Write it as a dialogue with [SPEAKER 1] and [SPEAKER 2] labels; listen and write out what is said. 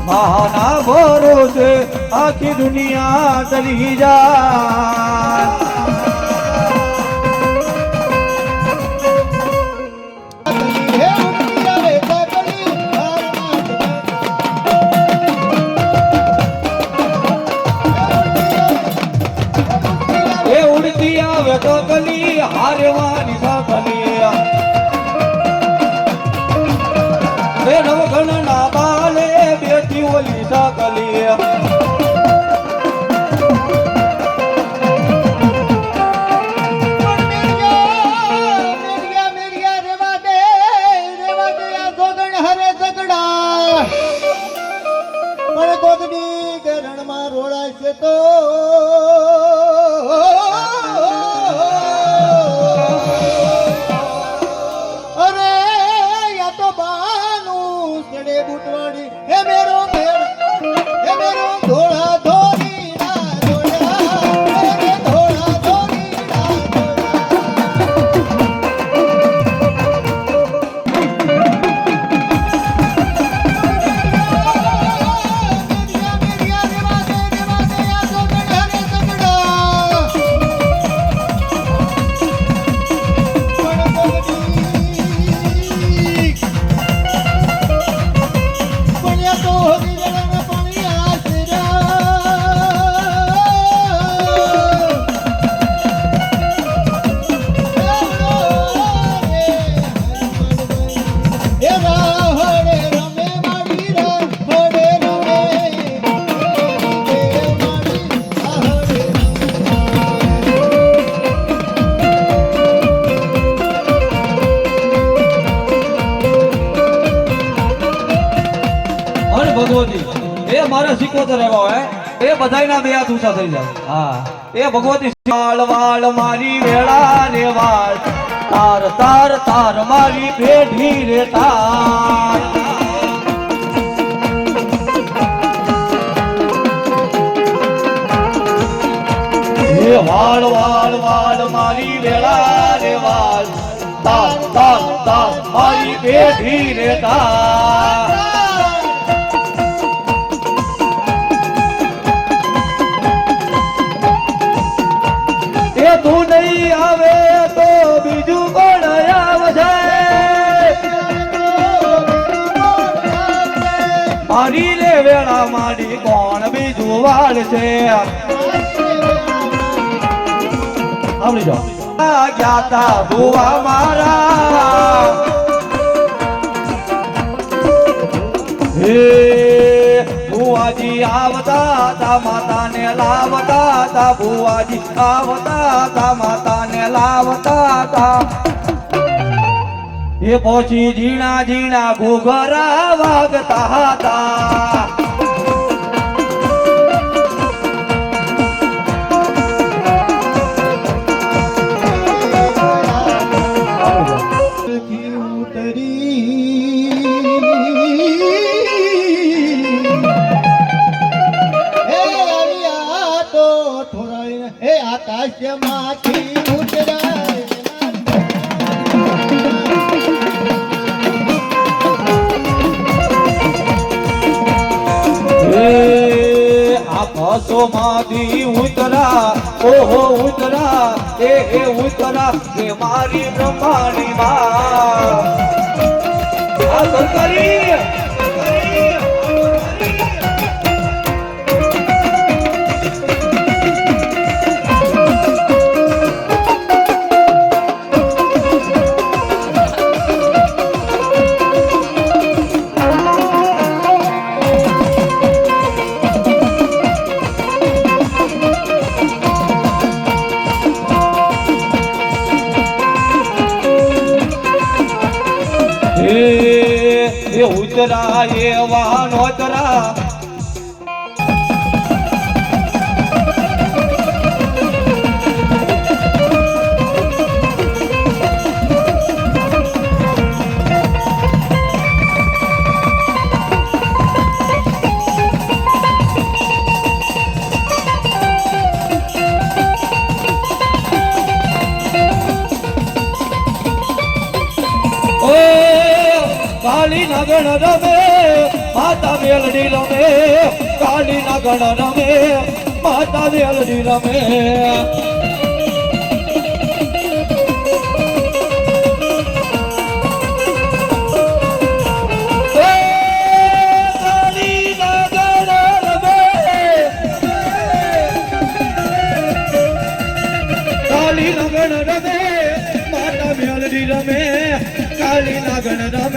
[SPEAKER 1] મહાના ભરોસે આખી દુનિયા ચલી જાય. કલી હારવાની સાકલી રે નવઘણ ના બાલે બેઠી ઓલી સાકલી રોડાય તો ભગવતી એ મારા સિકોતર એવા હોય એ બધાયના બે હાથ ઊંચા થઈ જાય. હા એ ભગવતી વાળ વાળ મારી વેળા રે વાળ તાર તાર તાર મારી પેઢી રે તાર એ વાળ વાળ વાળ મારી વેળા રે વાળ તાર તાર તાર મારી પેઢી રે તાર તું નહીં આવે તો બીજું કોણ આવશે મારી લે વેળા મારી કોણ બીજું વાળશે આવડી જાઓ ગયા તા ભુવા મારા હે ભુવાજી આવતા તા માતાને લાવતા તા ભુવાજી આવતા તા માતાને લાવતા તા એ પછી ઝીણા ઝીણા ઘૂઘરા વાગતા હતા આકાશમાંથી ઉતરાય આકાશમાંથી ઉતરા ઓહો ઉતરા એ ઉતરા એ મારી બ્રહ્માણી માં આ સરકારી ઉતરા એવા નોતરા કાળી નાગણ રમે માતા મેલડી રમે કાળી નાગણ રમે માતા મેલડી રમે કાળી નાગણ રમે